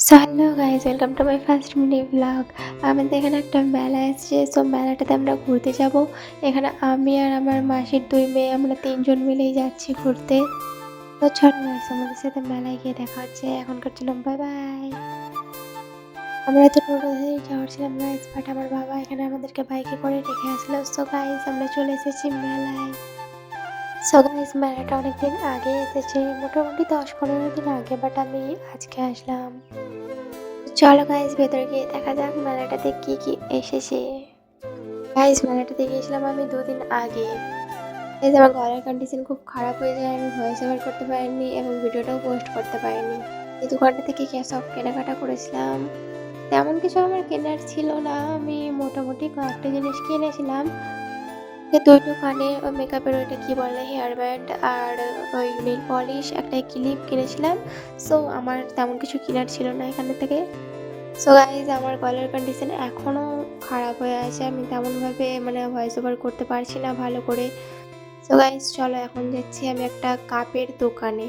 So hello guys, welcome to my first mini blog. আমাদের এখানে একটা মেলা এসেছে। সো মেলাটাতে আমরা ঘুরতে যাব। এখানে আমি আর আমার মাসির 2 মেয়ে, আমরা 3 জন মিলেই যাচ্ছি ঘুরতে। তো চলো গাইজ, আমাদের সাথে মেলায় গিয়ে দেখা হচ্ছে। এখনকার জন্য বাই বাই। আমরা তো টোটোতেই যাওয়ার ছিলাম গাইজ, বাট আমার বাবা এখানে আমাদেরকে বাইকে করে রেখে আসলো। সো গাইজ, আমরা চলে এসেছি মেলায়। সো গাইজ, মেলাটা অনেকদিন আগে এসেছে, মোটামুটি 10-15 দিন আগে, বাট আমি আজকে আসলাম। চলো গাইস, ভেতরে গিয়ে দেখা যাক মেলাটাতে কি কি এসেছে। গাইস, মেলাটাতে গিয়েছিলাম আমি 2 দিন আগে। এই যে আমার গলার কন্ডিশন খুব খারাপ হয়ে যায়, আমি ভয়েস ওভার করতে পারিনি এবং ভিডিওটাও পোস্ট করতে পারিনি। এই দোকানটা থেকে সব কেনাকাটা করেছিলাম। তেমন কিছু আমার কেনার ছিল না, আমি মোটামুটি কয়েকটা জিনিস কিনেছিলাম। যে 2টো কানে মেকআপের ওইটা কি বলে, হেয়ার ব্যান্ড আর ওই নেল পলিশ, একটা ক্লিপ কিনেছিলাম। সো আমার তেমন কিছু কেনার ছিল না এখানে থেকে। সো গাইজ, আমার গলার কন্ডিশন এখনও খারাপ হয়ে আছে, আমি তেমনভাবে ভয়েস ওভার করতে পারছি না ভালো করে। সো গাইজ, চলো এখন যাচ্ছি আমি একটা কাপের দোকানে।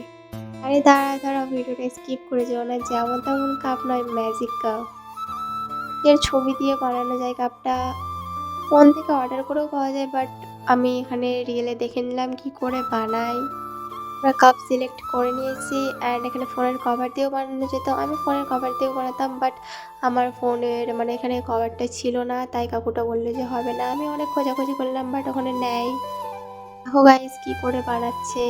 আরে দাঁড়া ভিডিওটা স্কিপ করে যেও না, যেমন তেমন কাপ নয়, ম্যাজিক কাপ। এর ছবি দিয়ে বানানো যায় কাপটা, ফোন থেকে অর্ডার করেও পাওয়া যায়, বাট আমি এখানে রিয়েলে দেখে নিলাম কি করে বানাই। আমরা কাপ সিলেক্ট করে নিয়েছি অ্যান্ড এখানে ফোনের কভার দিয়েও বানানো যেত। আমি ফোনের কভার দিয়েও বানাতাম, বাট আমার ফোনের এখানে কভারটা ছিল না, তাই কাকুটা বললো যে হবে না। আমি অনেক খোঁজাখুঁজি করলাম, বাট ওখানে নেয়। দেখো গাইস কি করে বানাচ্ছে।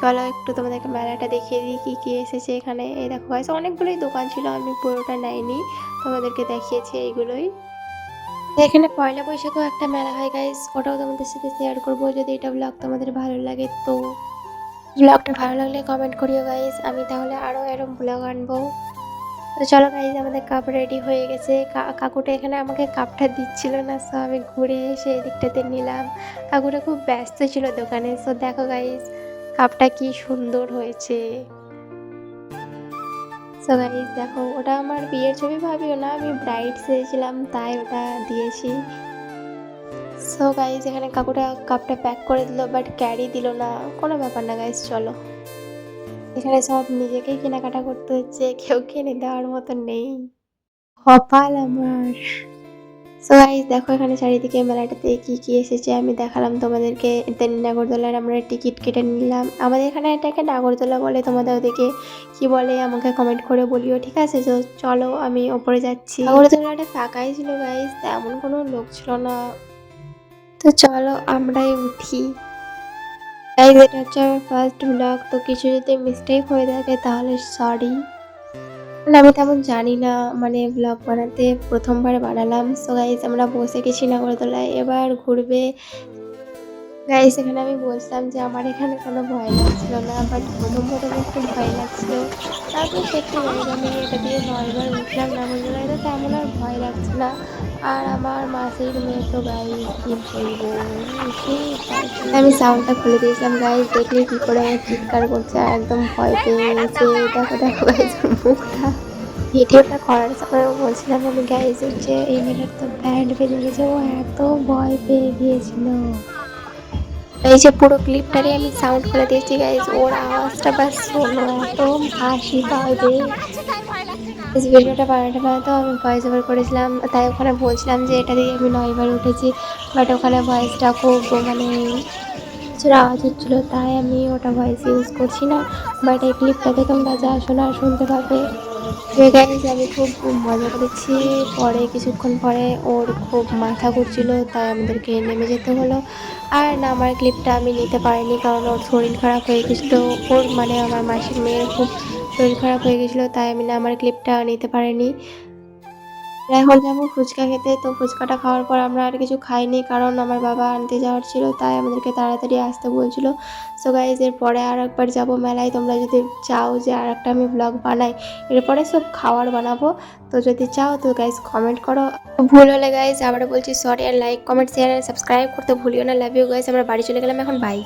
চলো একটু তোমাদেরকে মেলাটা দেখিয়ে দিই কি কি এসেছে এখানে। এই দেখো গাইস, অনেকগুলোই দোকান ছিল, আমি পুরোটা নেইনি, তোমাদেরকে দেখিয়েছি এইগুলোই। এখানে পয়লা বৈশাখেও একটা মেলা হয় গাইস, ওটাও তোমাদের সাথে শেয়ার করবো যদি এটা ব্লগ তোমাদের ভালো লাগে। তো ব্লগটা ভালো লাগলে কমেন্ট করিও গাইস, আমি তাহলে আরও এরকম ব্লগ আনবো। তো চলো গাইস, আমাদের কাপ রেডি হয়ে গেছে। কাকুটা এখানে আমাকে কাপটা দিচ্ছিল না, সো আমি ঘুরে এসে এই দিকটাতে নিলাম। কাকুটা খুব ব্যস্ত ছিল দোকানে। সো দেখো গাইস, কাপটা কি সুন্দর হয়েছে। সো গাইস দেখো, ওটা আমার বিয়ের ছবি ভাবিও না, আমি ব্রাইড সেজেছিলাম তাই ওটা দিয়েছি। সো গাইস, এখানে কাকুটা কাপটা প্যাক করে দিল, বাট ক্যারি দিল না। কোনো ব্যাপার না গাইস, চলো। এখানে সব নিজেকেই কেনাকাটা করতে হচ্ছে, কেউ কিনে দেওয়ার মতো নেই। কপাল আমার। সো গাইস দেখো, এখানে চারিদিকে মেলাটাতে কি কি এসেছে আমি দেখালাম তোমাদেরকে। দেন নাগরদোলার আমরা টিকিট কেটে নিলাম। আমাদের এখানে এটাকে নাগরদোলা বলে, তোমাদের ওদিকে কি বলে আমাকে কমেন্ট করে বলিও, ঠিক আছে? তো চলো আমি ওপরে যাচ্ছি। নাগরদোলাটা ফাঁকাই ছিল গাইস, তেমন কোনো লোক ছিল না। তো চলো আমরাই উঠি। গাইস, এটা হচ্ছে আমার ফার্স্ট ব্লগ, তো কিছু যদি মিস্টেক হয়ে থাকে তাহলে সরি। আমি তেমন জানি না, ব্লগ বানাতে প্রথমবার বানালাম। সো গাইস, আমরা বসে গেছি নাগরদোলায়, এবার ঘুরবে। গাইস, এখানে আমি বলছিলাম যে আমার এখানে কোনো ভয় লাগছিল না, বাট প্রথম একটু ভয় লাগছিল। তারপর সেফটি গাইড আমি এটা দিয়ে 9বার উঠলাম নাগরদোলায়, তো তেমন আর ভয় লাগছে না। আর আমার মাসির মেয়ে তো গাইস কি বলবো, সেই আমি সাউন্ডটা খুলে দিয়েছিলাম। গাইস দেখলে কি করে আমার চিৎকার করছে, একদম ভয় পেয়ে গেছে। দেখো দেখো গাইস, মুখটা। ভিডিওটা করার সময় বলছিলাম আমি গাইজ, হচ্ছে এই মেয়েটার তো ব্যান্ড বেজে গেছে, ও এত ভয় পেয়ে গিয়েছিল। এই যে পুরো ক্লিপটারই আমি সাউন্ড করে দিয়েছি গাইজ, ওর আওয়াজটা বাস শোনো, এত হাসি পাবে। ভিডিওটা বানাতে আমি ভয়েস ওভার করেছিলাম, তাই ওখানে বলছিলাম যে এটা দিয়ে আমি 9বার উঠেছি, বাট ওখানে ভয়েসটা খুব প্রচুর আওয়াজ হচ্ছিলো, তাই আমি ওটা ভয়েস ইউজ করছি না। বাট এই ক্লিপটাতে তোমরা যা শোনার শুনতে পাবে। গাইজ, আমি খুব মজা করেছি। পরে কিছুক্ষণ পরে ওর খুব মাথা ঘুরছিল, তাই আমাদেরকে নেমে যেতে হলো। আর নামার ক্লিপটা আমি নিতে পারিনি, কারণ ওর শরীর খারাপ হয়ে গেছিলো। ওর আমার মাসির মেয়ের খুব শরীর খারাপ হয়ে গেছিলো, তাই আমি নামার ক্লিপটা নিতে পারিনি। এখন যাবো ফুচকা খেতে, তো ফুচকাটা খাওয়ার পর আমরা আর কিছু খাইনি, কারণ আমার বাবা আনতে যাওয়ার ছিল, তাই আমাদেরকে তাড়াতাড়ি আসতে বলছিল। সো গাইজ, এরপরে আর একবার যাবো মেলায়। তোমরা যদি চাও যে আর একটা আমি ব্লগ বানাই, এরপরে সব খাওয়ার বানাবো, তো যদি চাও তো গাইজ কমেন্ট করো। ভুল হলে গাইজ আবার বলছি সরি, আর লাইক কমেন্ট শেয়ার আর সাবস্ক্রাইব করতে ভুলিও না। লাভ ইউ গাইজ, আমরা বাড়ি চলে গেলাম এখন, বাই।